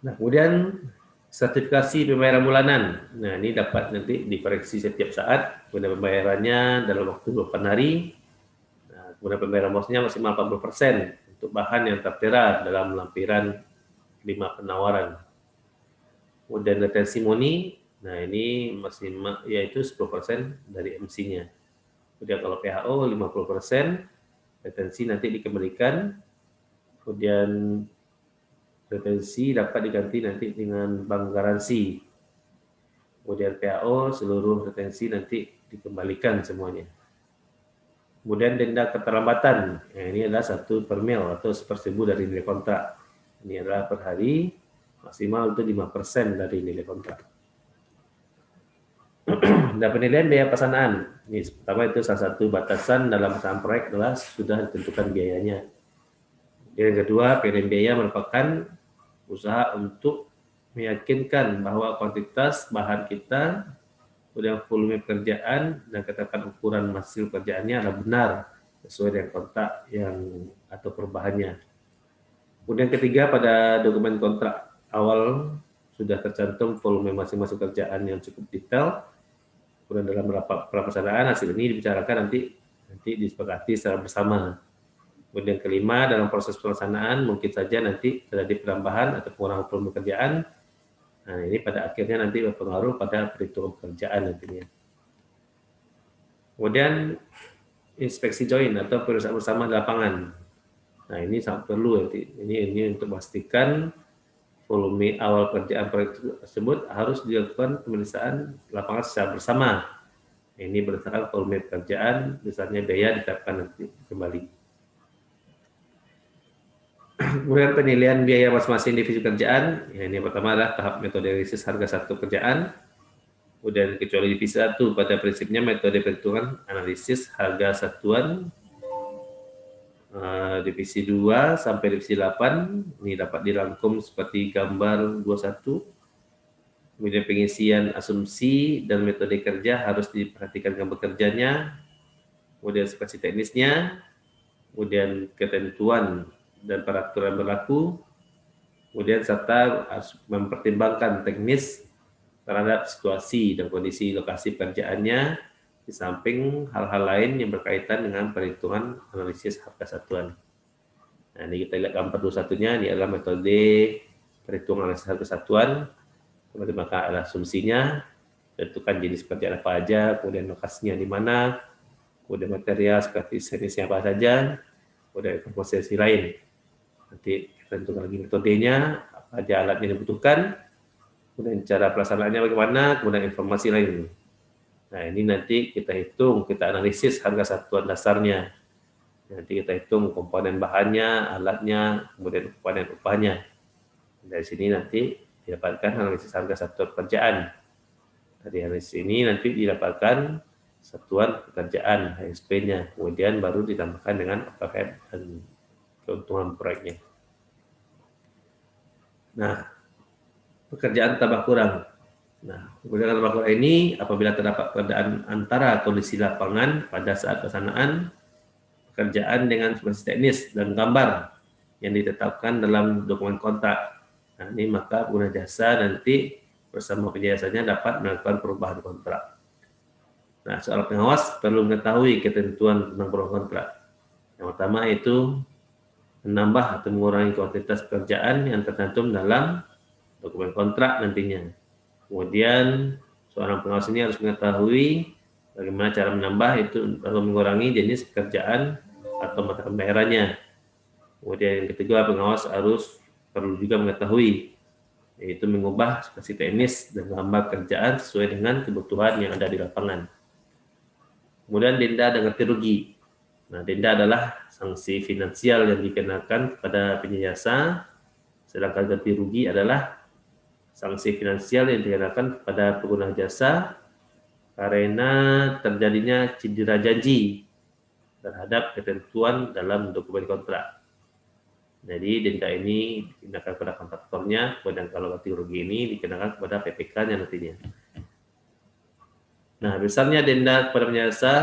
Nah, kemudian sertifikasi pembayaran bulanan. Nah, ini dapat nanti dikoreksi setiap saat, kemudian pembayarannya dalam waktu 8 hari. Nah, kemudian pembayaran bosnya maksimal 40% untuk bahan yang tertera dalam lampiran 5 penawaran. Kemudian retensi moni, nah ini maksimal yaitu 10% dari MC-nya. Kemudian kalau PHO 50%, retensi nanti dikembalikan. Kemudian retensi dapat diganti nanti dengan bank garansi. Kemudian PHO seluruh retensi nanti dikembalikan semuanya. Kemudian denda keterlambatan, nah, ini adalah 1 per mil atau 1/1000 dari nilai kontrak. Ini adalah per hari, maksimal itu 5% dari nilai kontrak. Dan penilaian biaya pelaksanaan. Ini pertama itu salah satu batasan dalam pelaksanaan proyek adalah sudah ditentukan biayanya. Yang kedua, penilaian biaya merupakan usaha untuk meyakinkan bahwa kuantitas bahan kita, kemudian volume pekerjaan dan ketetapan ukuran hasil pekerjaannya adalah benar sesuai dengan kontrak yang atau perubahannya. Kemudian ketiga, pada dokumen kontrak awal sudah tercantum volume masing-masing pekerjaan yang cukup detail. Kemudian dalam rapat pelaksanaan hasil ini dibicarakan nanti disepakati secara bersama. Kemudian kelima, dalam proses pelaksanaan mungkin saja nanti terjadi penambahan atau pengurangan volume pekerjaan. Nah, ini pada akhirnya nanti berpengaruh pada perhitungan pekerjaan nantinya. Kemudian inspeksi join atau pemeriksaan bersama di lapangan. Nah, ini sangat perlu nanti. Ini untuk memastikan volume awal pekerjaan proyek tersebut harus dilakukan pemeriksaan lapangan secara bersama. Ini berdasarkan volume pekerjaan, misalnya biaya ditetapkan nanti kembali. Kemudian penilaian biaya masing-masing divisi pekerjaan. Ya, ini pertama adalah tahap metode analisis harga satu pekerjaan. Kemudian kecuali divisi 1, pada prinsipnya metode perhitungan analisis harga satuan divisi 2 sampai divisi 8 ini dapat dirangkum seperti gambar 21. Kemudian pengisian asumsi dan metode kerja harus diperhatikan gambar kerjanya, kemudian spesifikasi teknisnya, kemudian ketentuan dan peraturan berlaku, kemudian serta harus mempertimbangkan teknis terhadap situasi dan kondisi lokasi pekerjaannya, di samping hal-hal lain yang berkaitan dengan perhitungan analisis harga satuan. Nah, ini kita lihat gambar 21-nya, ini adalah metode perhitungan analisis harga satuan. Kemudian maka ada asumsinya, tentukan jenis pekerjaan apa aja, kemudian lokasinya di mana, kemudian material seperti jenisnya apa saja, kemudian informasi lain. Nanti kita tentukan lagi metodenya, apa aja alat yang dibutuhkan, kemudian cara pelaksanaannya bagaimana, kemudian informasi lain. Nah, ini nanti kita hitung, kita analisis harga satuan dasarnya. Nanti kita hitung komponen bahannya, alatnya, kemudian komponen upahnya. Dari sini nanti didapatkan analisis harga satuan pekerjaan. Dari analisis ini nanti didapatkan satuan pekerjaan HSP-nya, kemudian baru ditambahkan dengan overhead dan keuntungan proyeknya. Nah, pekerjaan tambah kurang. Nah, pekerjaan tambah kurang ini apabila terdapat perbedaan antara kondisi lapangan pada saat pelaksanaan pekerjaan dengan spesifikasi teknis dan gambar yang ditetapkan dalam dokumen kontrak. Nah, ini maka pengguna jasa nanti bersama penjelasannya dapat melakukan perubahan kontrak. Nah, seorang pengawas perlu mengetahui ketentuan tentang perubahan kontrak. Yang pertama itu menambah atau mengurangi kuantitas pekerjaan yang tercantum dalam dokumen kontrak nantinya. Kemudian seorang pengawas ini harus mengetahui bagaimana cara menambah itu atau mengurangi jenis pekerjaan atau mata pembayarannya. Kemudian yang ketiga, pengawas perlu juga mengetahui, yaitu mengubah spesifikasi teknis dan gambar kerjaan sesuai dengan kebutuhan yang ada di lapangan. Kemudian denda dan ganti rugi. Nah, denda adalah sanksi finansial yang dikenakan kepada penyedia jasa, sedangkan ganti rugi adalah sanksi finansial yang dikenakan kepada pengguna jasa karena terjadinya cedera janji terhadap ketentuan dalam dokumen kontrak. Jadi denda ini dikenakan kepada kontraktornya, kemudian kalau ganti rugi ini dikenakan kepada PPK-nya nantinya. Nah, besarnya denda kepada penyedia jasa,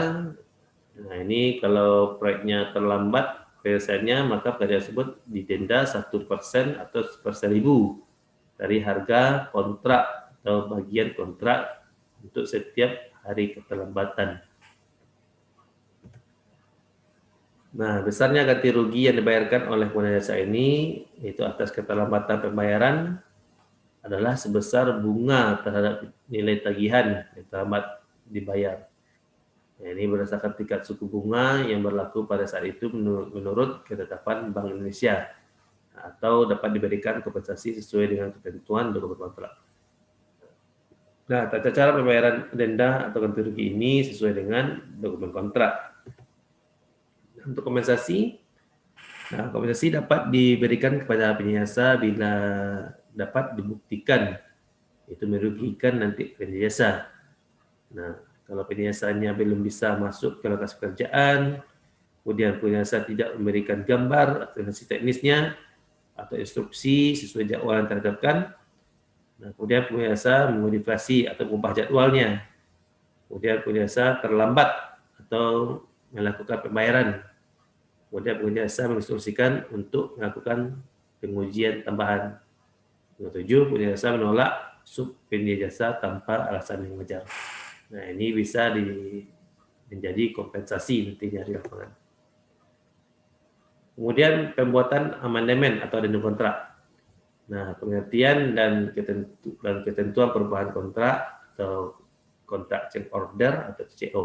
nah ini kalau proyeknya terlambat penyelesaiannya, maka pekerjaan tersebut didenda 1% atau 1/1000 dari harga kontrak atau bagian kontrak untuk setiap hari keterlambatan. Nah, besarnya ganti rugi yang dibayarkan oleh pengguna jasa ini, yaitu atas keterlambatan pembayaran, adalah sebesar bunga terhadap nilai tagihan yang terlambat dibayar. Nah, ini berdasarkan tingkat suku bunga yang berlaku pada saat itu menurut ketetapan Bank Indonesia, atau dapat diberikan kompensasi sesuai dengan ketentuan dokumen kontrak. Nah, tata cara pembayaran denda atau ganti rugi ini sesuai dengan dokumen kontrak. Untuk kompensasi, nah kompensasi dapat diberikan kepada penyedia jasa bila dapat dibuktikan itu merugikan nanti penyedia jasa. Nah, kalau penyedia jasanya belum bisa masuk ke lokasi pekerjaan, kemudian penyedia jasa tidak memberikan gambar atau hasil teknisnya atau instruksi sesuai jadwal yang ditetapkan, nah kemudian penyedia jasa memodifikasi atau mengubah jadwalnya, kemudian penyedia jasa terlambat atau melakukan pembayaran, kemudian penyedia jasa menginstruksikan untuk melakukan pengujian tambahan. Yang ketujuh, penyedia jasa menolak sub penyedia jasa tanpa alasan yang wajar. Nah, ini bisa menjadi kompensasi nantinya di lapangan. Kemudian pembuatan amandemen atau addendum kontrak. Nah, pengertian dan ketentuan perubahan kontrak atau kontrak change order atau CO.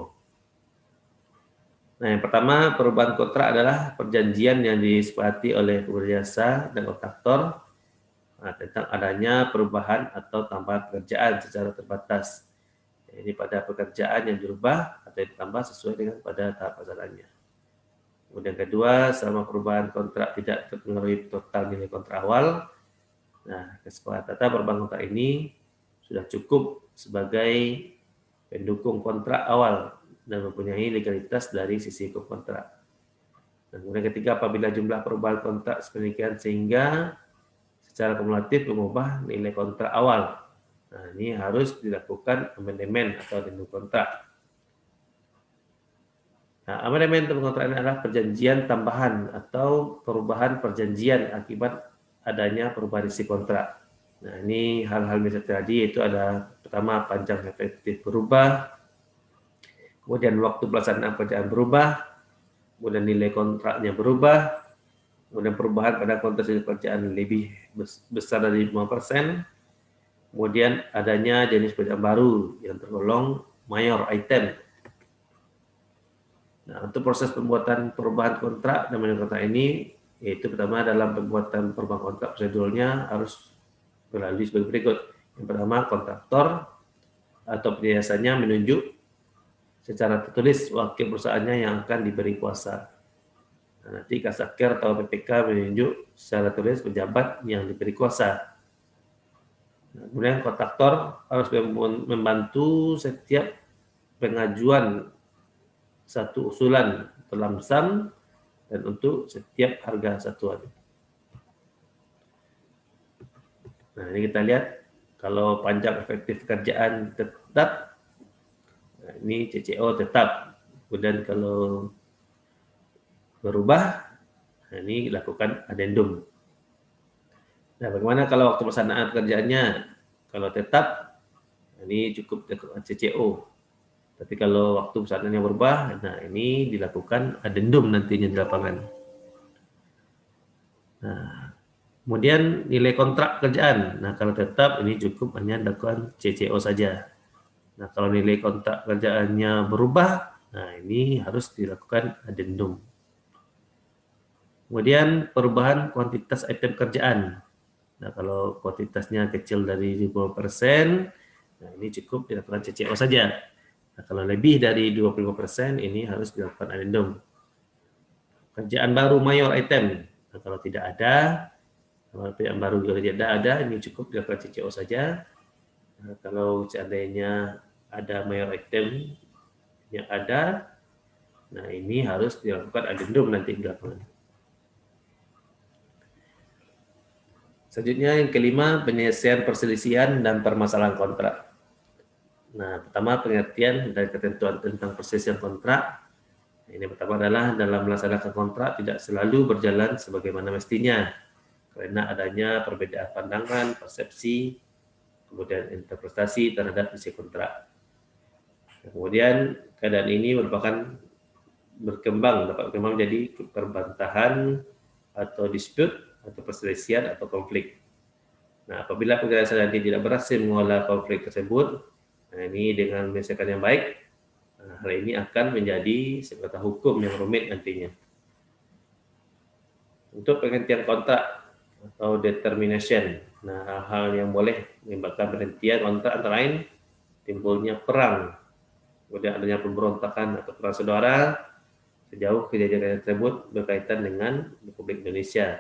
Nah, yang pertama, perubahan kontrak adalah perjanjian yang disepakati oleh pengguna jasa dan kontraktor tentang adanya perubahan atau tambahan pekerjaan secara terbatas. Ini pada pekerjaan yang dirubah atau ditambah sesuai dengan pada tahap pekerjaannya. Kemudian kedua, selama perubahan kontrak tidak terpengaruhi total nilai kontrak awal. Nah, kesepakatan perubahan kontrak ini sudah cukup sebagai pendukung kontrak awal dan mempunyai legalitas dari sisi hukum kontrak. Dan kemudian ketiga, apabila jumlah perubahan kontrak sedemikian sehingga secara kumulatif mengubah nilai kontrak awal. Nah, ini harus dilakukan amandemen atau addendum kontrak. Nah, amandemen addendum kontrak ini adalah perjanjian tambahan atau perubahan perjanjian akibat adanya perubahan isi kontrak. Nah, ini hal-hal bisa terjadi, yaitu ada pertama panjang efektif berubah, kemudian waktu pelaksanaan pekerjaan berubah, kemudian nilai kontraknya berubah, kemudian perubahan pada kontrak pekerjaan lebih besar dari 5%, kemudian adanya jenis pekerjaan baru yang tergolong mayor item. Nah, untuk proses pembuatan perubahan kontrak dan amendement kontrak ini, yaitu pertama dalam pembuatan perubahan kontrak prosedurnya harus melalui sebagai berikut. Yang pertama, kontraktor atau penjelasannya menunjuk secara tertulis wakil perusahaannya yang akan diberi kuasa. Nah, nanti Kasatker atau PPK menunjuk secara tertulis pejabat yang diberi kuasa. Nah, kemudian kontraktor harus membantu setiap pengajuan satu usulan dalam sum dan untuk setiap harga satuan. Nah, ini kita lihat kalau panjang efektif pekerjaan tetap, nah, ini CCO tetap. Kemudian kalau berubah, nah ini lakukan addendum. Nah, bagaimana kalau waktu pelaksanaan pekerjaannya? Kalau tetap, ini cukup CCO. Tapi kalau waktu pelaksanaannya berubah, nah ini dilakukan addendum nantinya di lapangan. Nah, kemudian nilai kontrak pekerjaan. Nah, kalau tetap ini cukup hanya dilakukan CCO saja. Nah, kalau nilai kontrak pekerjaannya berubah, nah ini harus dilakukan addendum. Kemudian perubahan kuantitas item pekerjaan. Nah, kalau kuantitasnya kecil dari 50%, nah ini cukup dilakukan CCO saja. Nah, kalau lebih dari 25%, ini harus dilakukan addendum. Kerjaan baru mayor item. Nah, kalau tidak ada, kalau yang baru juga tidak ada, ini cukup dilakukan CCO saja. Nah, kalau seandainya ada mayor item yang ada, nah ini harus dilakukan addendum nanti di lapangan. Selanjutnya yang kelima, penyelesaian perselisihan dan permasalahan kontrak. Nah, pertama pengertian dari ketentuan tentang perselisihan kontrak. Ini pertama adalah dalam melaksanakan kontrak tidak selalu berjalan sebagaimana mestinya karena adanya perbedaan pandangan, persepsi, kemudian interpretasi terhadap isi kontrak. Kemudian keadaan ini dapat berkembang jadi perbantahan atau dispute atau perselisihan atau konflik. Nah, apabila penjelasan nanti tidak berhasil mengolah konflik tersebut, nah ini dengan menyelesaikan yang baik, nah, hal ini akan menjadi sengketa hukum yang rumit nantinya. Untuk penghentian kontrak atau determination, nah hal-hal yang boleh menyebabkan penghentian kontrak antara lain timbulnya perang, kemudian adanya pemberontakan atau perang saudara sejauh kejadian tersebut berkaitan dengan Republik Indonesia.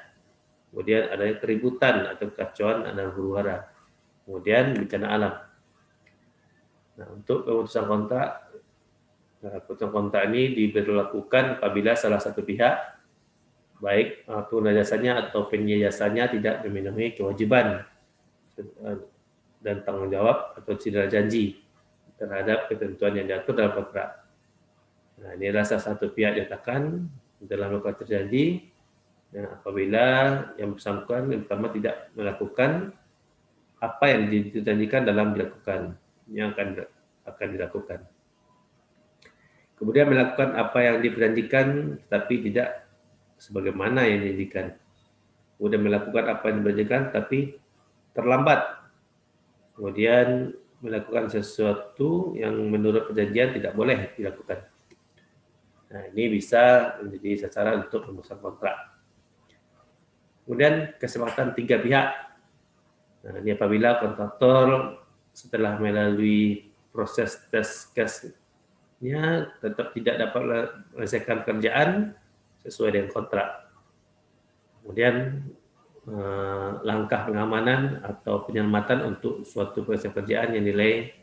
Kemudian adanya keributan atau kekacauan antara huru-hara. Kemudian bencana alam. Nah, untuk pemutusan kontrak, pemutusan kontrak ini diberlakukan apabila salah satu pihak, baik pengguna jasanya atau penyedia jasanya tidak memenuhi kewajiban dan tanggung jawab atau tidak janji terhadap ketentuan yang diatur dalam kontrak. Nah, ini adalah salah satu pihak nyatakan dalam lokasi terjadi. Nah, apabila yang bersangkutan yang pertama tidak melakukan apa yang dijanjikan dalam dilakukan, yang akan dilakukan. Kemudian melakukan apa yang diperjanjikan tapi tidak sebagaimana yang dijanjikan. Kemudian melakukan apa yang dijanjikan tapi terlambat. Kemudian melakukan sesuatu yang menurut perjanjian tidak boleh dilakukan. Nah, ini bisa menjadi sasaran untuk pemutusan kontrak. Kemudian kesepakatan tiga pihak. Nah, ini apabila kontraktor setelah melalui proses tes case-nya tetap tidak dapat menyelesaikan kerjaan sesuai dengan kontrak. Kemudian langkah pengamanan atau penyelamatan untuk suatu proses pekerjaan yang nilai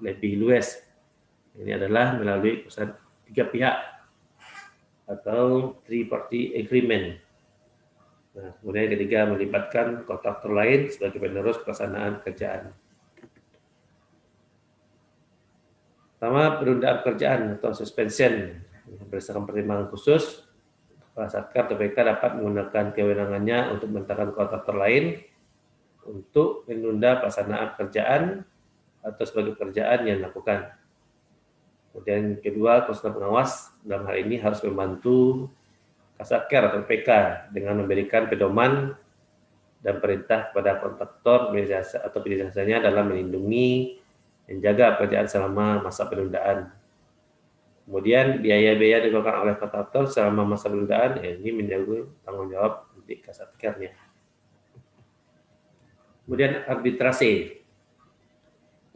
lebih luas. Ini adalah melalui perusahaan 3 pihak atau three party agreement. Nah, kemudian yang ketiga melibatkan kontraktor lain sebagai penerus pelaksanaan kerjaan. Pertama, penundaan pekerjaan atau suspension. Berdasarkan pertimbangan khusus, Kepala Satker atau PK dapat menggunakan kewenangannya untuk memerintahkan kontraktor lain untuk menunda pelaksanaan pekerjaan atau sebagai pekerjaan yang dilakukan. Kemudian kedua, konsultan pengawas dalam hal ini harus membantu Kasatker atau PK dengan memberikan pedoman dan perintah kepada kontraktor atau penjasanya dalam melindungi dan jaga pekerjaan selama masa penundaan. Kemudian biaya-biaya dikeluarkan oleh kontraktor selama masa penundaan ini menjadi tanggung jawab di Kasatkernya. Kemudian arbitrase.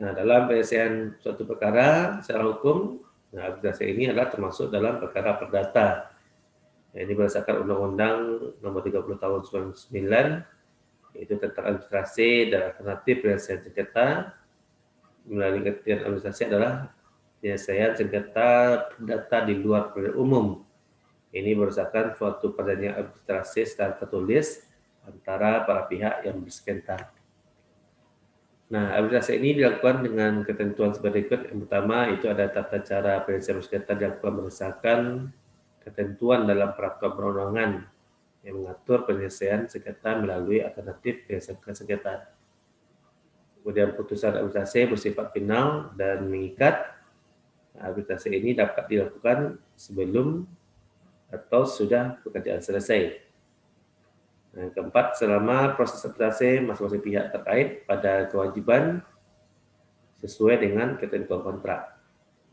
Nah, dalam penyelesaian suatu perkara secara hukum, arbitrase ini adalah termasuk dalam perkara perdata. Ini berdasarkan Undang-Undang Nomor 30 Tahun 1999, yaitu tentang arbitrase dan alternatif penyelesaian sengketa. Melalui pengertian arbitrase adalah penyelesaian sengketa perdata di luar peradilan umum. Ini berdasarkan suatu perjanjian arbitrase secara tertulis antara para pihak yang bersengketa. Nah, arbitrase ini dilakukan dengan ketentuan sebagai berikut. Yang pertama, itu ada tata cara penyelesaian sengketa dilakukan berdasarkan ketentuan dalam peraturan perundangan yang mengatur penyelesaian sengketa melalui alternatif penyelesaian sengketa. Kemudian putusan arbitrase bersifat final dan mengikat. Arbitrase ini dapat dilakukan sebelum atau sudah pekerjaan selesai. Yang keempat, selama proses arbitrase masing-masing pihak terkait pada kewajiban sesuai dengan ketentuan kontrak.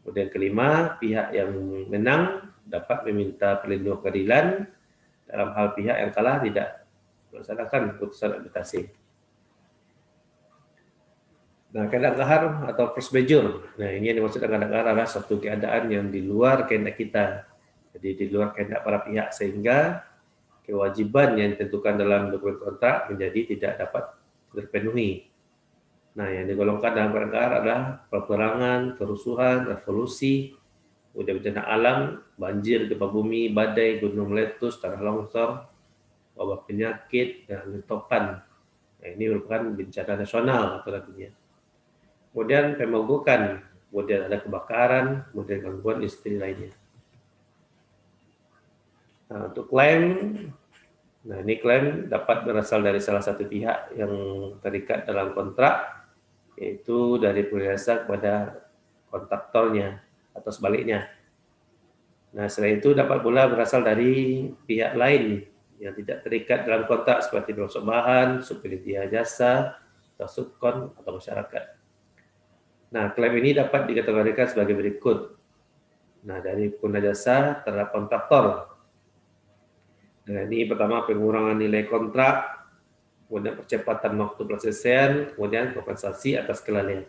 Kemudian kelima, pihak yang menang dapat meminta perlindungan keadilan dalam hal pihak yang kalah tidak melaksanakan keputusan arbitrase. Nah, keadaan kahar atau force majeure. Nah, ini yang dimaksud keadaan kahar adalah suatu keadaan yang di luar kehendak kita. Jadi di luar kehendak para pihak sehingga kewajiban yang ditentukan dalam dokumen kontrak menjadi tidak dapat terpenuhi. Nah, yang digolongkan dalam keadaan kahar adalah peperangan, kerusuhan, revolusi, kemudian bencana alam, banjir, gempa bumi, badai, gunung meletus, tanah longsor, wabah penyakit, dan letupan. Nah, ini merupakan bencana nasional atau nantinya. Kemudian pemogokan, kemudian ada kebakaran, kemudian gangguan industri lainnya. Nah, untuk klaim, nah ini klaim dapat berasal dari salah satu pihak yang terikat dalam kontrak, yaitu dari pengusaha kepada kontraktornya atau sebaliknya. Nah, selain itu dapat pula berasal dari pihak lain yang tidak terikat dalam kontrak seperti pemasok bahan, subpenyedia jasa, atau subkon atau masyarakat. Nah, klaim ini dapat dikategorikan sebagai berikut. Nah, dari pengguna jasa terhadap kontraktor. Nah, ini pertama pengurangan nilai kontrak, kemudian percepatan waktu pelaksanaan, kemudian kompensasi atas kelalaian.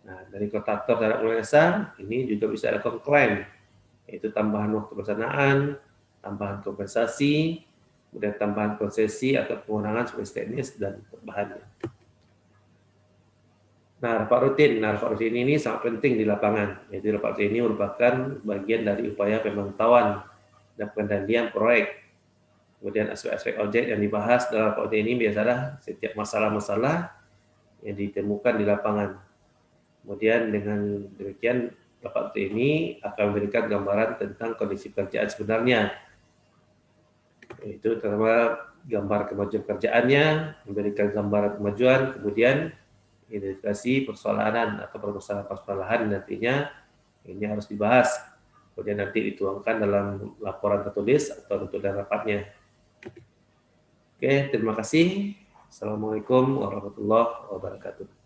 Nah, dari kontraktor terhadap pengguna jasa, ini juga bisa ada klaim, yaitu tambahan waktu pelaksanaan, tambahan kompensasi, kemudian tambahan konsesi atau pengurangan spesies teknis dan bahannya. Nah, rapat rutin ini sangat penting di lapangan. Yaitu rapat rutin ini merupakan bagian dari upaya pemantauan dan pengendalian proyek. Kemudian aspek-aspek objek yang dibahas dalam rapat rutin ini biasalah setiap masalah-masalah yang ditemukan di lapangan. Kemudian dengan demikian rapat rutin ini akan memberikan gambaran tentang kondisi pekerjaan sebenarnya. Itu terutama gambar kemajuan pekerjaannya, memberikan gambaran kemajuan, kemudian identifikasi persoalan atau permasalahan nantinya ini harus dibahas. Kemudian nanti dituangkan dalam laporan tertulis atau tuntutan rapatnya. Oke, terima kasih. Assalamualaikum warahmatullahi wabarakatuh.